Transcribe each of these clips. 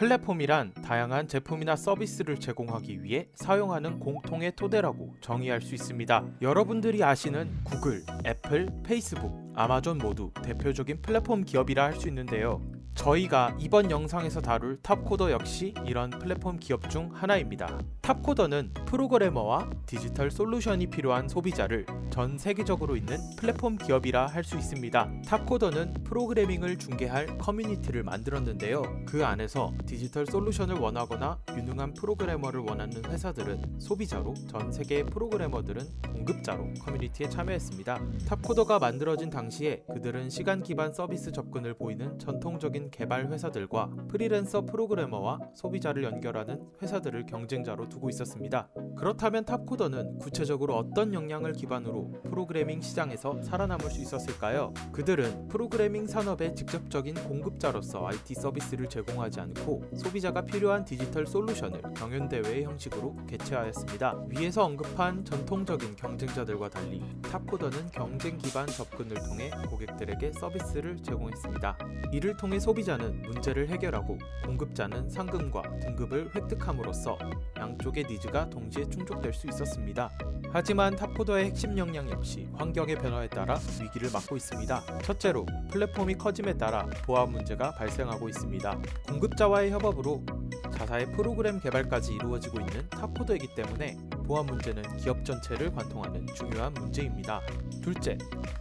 플랫폼이란 다양한 제품이나 서비스를 제공하기 위해 사용하는 공통의 토대라고 정의할 수 있습니다. 여러분들이 아시는 구글, 애플, 페이스북, 아마존 모두 대표적인 플랫폼 기업이라 할 수 있는데요. 저희가 이번 영상에서 다룰 탑코더 역시 이런 플랫폼 기업 중 하나입니다. 탑코더는 프로그래머와 디지털 솔루션이 필요한 소비자를 전 세계적으로 있는 플랫폼 기업이라 할 수 있습니다. 탑코더는 프로그래밍을 중개할 커뮤니티를 만들었는데요. 그 안에서 디지털 솔루션을 원하거나 유능한 프로그래머를 원하는 회사들은 소비자로, 전 세계의 프로그래머들은 공급자로 커뮤니티에 참여했습니다. 탑코더가 만들어진 당시에 그들은 시간 기반 서비스 접근을 보이는 전통적인 개발 회사들과 프리랜서 프로그래머와 소비자를 연결하는 회사들을 경쟁자로 두고 있었습니다. 그렇다면 탑코더는 구체적으로 어떤 역량을 기반으로 프로그래밍 시장에서 살아남을 수 있었을까요? 그들은 프로그래밍 산업의 직접적인 공급자로서 IT 서비스를 제공하지 않고 소비자가 필요한 디지털 솔루션을 경연대회 형식으로 개최하였습니다. 위에서 언급한 전통적인 경쟁자들과 달리 탑코더는 경쟁 기반 접근을 통해 고객들에게 서비스를 제공했습니다. 이를 통해 소비자는 문제를 해결하고 공급자는 상금과 등급을 획득함으로써 양쪽의 니즈가 동시에 충족될 수 있었습니다. 하지만 탑코더의 핵심 역량 역시 환경의 변화에 따라 위기를 맞고 있습니다. 첫째로 플랫폼이 커짐에 따라 보안 문제가 발생하고 있습니다. 공급자와의 협업으로 자사의 프로그램 개발까지 이루어지고 있는 탑코더이기 때문에 보안 문제는 기업 전체를 관통하는 중요한 문제입니다. 둘째,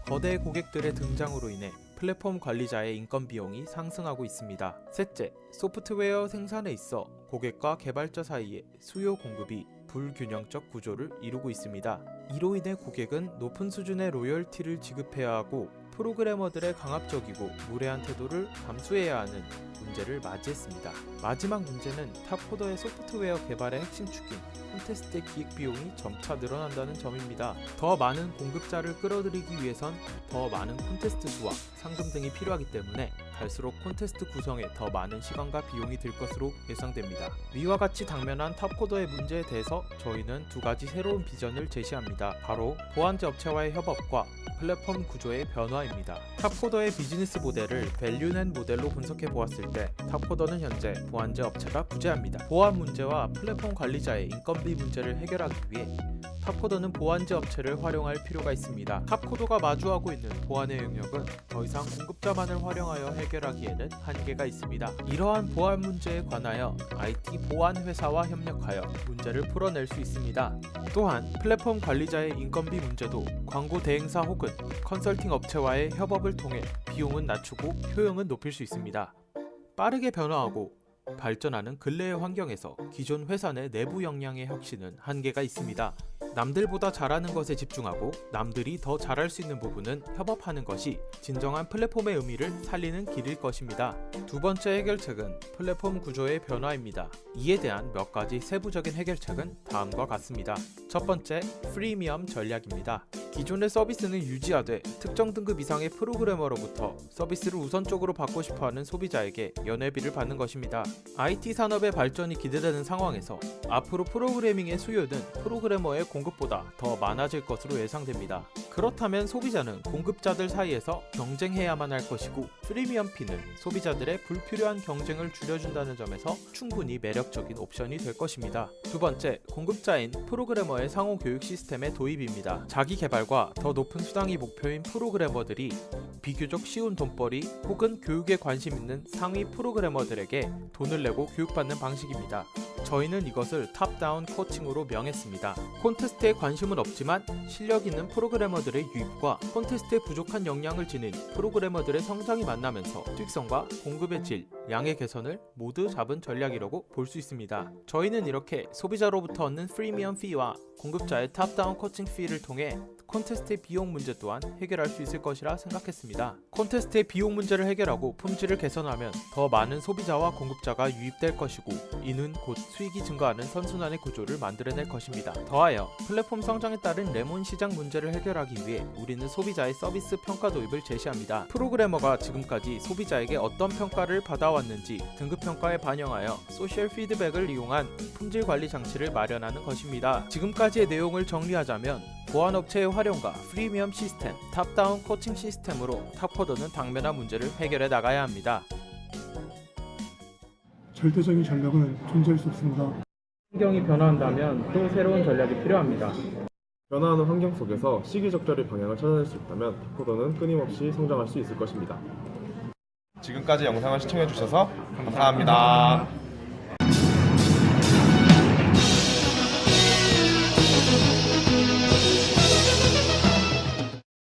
거대 고객들의 등장으로 인해 플랫폼 관리자의 인건 비용이 상승하고 있습니다. 셋째, 소프트웨어 생산에 있어 고객과 개발자 사이의 수요 공급이 불균형적 구조를 이루고 있습니다. 이로 인해 고객은 높은 수준의 로열티를 지급해야 하고 프로그래머들의 강압적이고 무례한 태도를 감수해야 하는 문제를 맞이했습니다. 마지막 문제는 탑코더의 소프트웨어 개발의 핵심 축인 콘테스트의 기획 비용이 점차 늘어난다는 점입니다. 더 많은 공급자를 끌어들이기 위해선 더 많은 콘테스트 수와 상금 등이 필요하기 때문에 갈수록 콘테스트 구성에 더 많은 시간과 비용이 들 것으로 예상됩니다. 위와 같이 당면한 탑코더의 문제에 대해서 저희는 두 가지 새로운 비전을 제시합니다. 바로 보안제 업체와의 협업과 플랫폼 구조의 변화입니다. 탑코더의 비즈니스 모델을 밸류넷 모델로 분석해 보았을 때 탑코더는 현재 보안제 업체가 부재합니다. 보안 문제와 플랫폼 관리자의 인건비 문제를 해결하기 위해 탑코더는 보안제 업체를 활용할 필요가 있습니다. 탑코더가 마주하고 있는 보안의 영역은 더 이상 공급자만을 활용하여 해결하기에는 한계가 있습니다. 이러한 보안 문제에 관하여 IT 보안 회사와 협력하여 문제를 풀어낼 수 있습니다. 또한 플랫폼 관리자의 인건비 문제도 광고 대행사 혹은 컨설팅 업체와의 협업을 통해 비용은 낮추고 효용은 높일 수 있습니다. 빠르게 변화하고 발전하는 근래의 환경에서 기존 회사 내 내부 역량의 혁신은 한계가 있습니다. 남들보다 잘하는 것에 집중하고 남들이 더 잘할 수 있는 부분은 협업하는 것이 진정한 플랫폼의 의미를 살리는 길일 것입니다. 두 번째 해결책은 플랫폼 구조의 변화입니다. 이에 대한 몇 가지 세부적인 해결책은 다음과 같습니다. 첫 번째, 프리미엄 전략입니다. 기존의 서비스는 유지하되 특정 등급 이상의 프로그래머로부터 서비스를 우선적으로 받고 싶어하는 소비자에게 연회비를 받는 것입니다. IT 산업의 발전이 기대되는 상황에서 앞으로 프로그래밍의 수요는 프로그래머의 공급보다 더 많아질 것으로 예상됩니다. 그렇다면 소비자는 공급자들 사이에서 경쟁해야만 할 것이고 프리미엄 피는 소비자들의 불필요한 경쟁을 줄여준다는 점에서 충분히 매력적인 옵션이 될 것입니다. 두 번째, 공급자인 프로그래머의 상호 교육 시스템의 도입입니다. 자기 개발과 더 높은 수당이 목표인 프로그래머들이 비교적 쉬운 돈벌이 혹은 교육에 관심 있는 상위 프로그래머들에게 돈을 내고 교육받는 방식입니다. 저희는 이것을 탑다운 코칭으로 명했습니다. 콘테스트에 관심은 없지만 실력 있는 프로그래머들의 유입과 콘테스트에 부족한 역량을 지닌 프로그래머들의 성장이 만나면서 수익성과 공급의 질, 양의 개선을 모두 잡은 전략이라고 볼 수 있습니다. 저희는 이렇게 소비자로부터 얻는 프리미엄 피와 공급자의 탑다운 코칭 피를 통해 콘테스트의 비용 문제 또한 해결할 수 있을 것이라 생각했습니다. 콘테스트의 비용 문제를 해결하고 품질을 개선하면 더 많은 소비자와 공급자가 유입될 것이고 이는 곧 수익이 증가하는 선순환의 구조를 만들어낼 것입니다. 더하여 플랫폼 성장에 따른 레몬 시장 문제를 해결하기 위해 우리는 소비자의 서비스 평가 도입을 제시합니다. 프로그래머가 지금까지 소비자에게 어떤 평가를 받아왔는지 등급 평가에 반영하여 소셜 피드백을 이용한 품질 관리 장치를 마련하는 것입니다. 지금까지의 내용을 정리하자면 보안업체의 활용과 프리미엄 시스템, 탑다운 코칭 시스템으로 탑코더는 당면한 문제를 해결해 나가야 합니다. 절대적인 전략은 존재할 수 없습니다. 환경이 변화한다면 또 새로운 전략이 필요합니다. 변화하는 환경 속에서 시기적절히 방향을 찾아낼 수 있다면 빅코더는 끊임없이 성장할 수 있을 것입니다. 지금까지 영상을 시청해주셔서 감사합니다.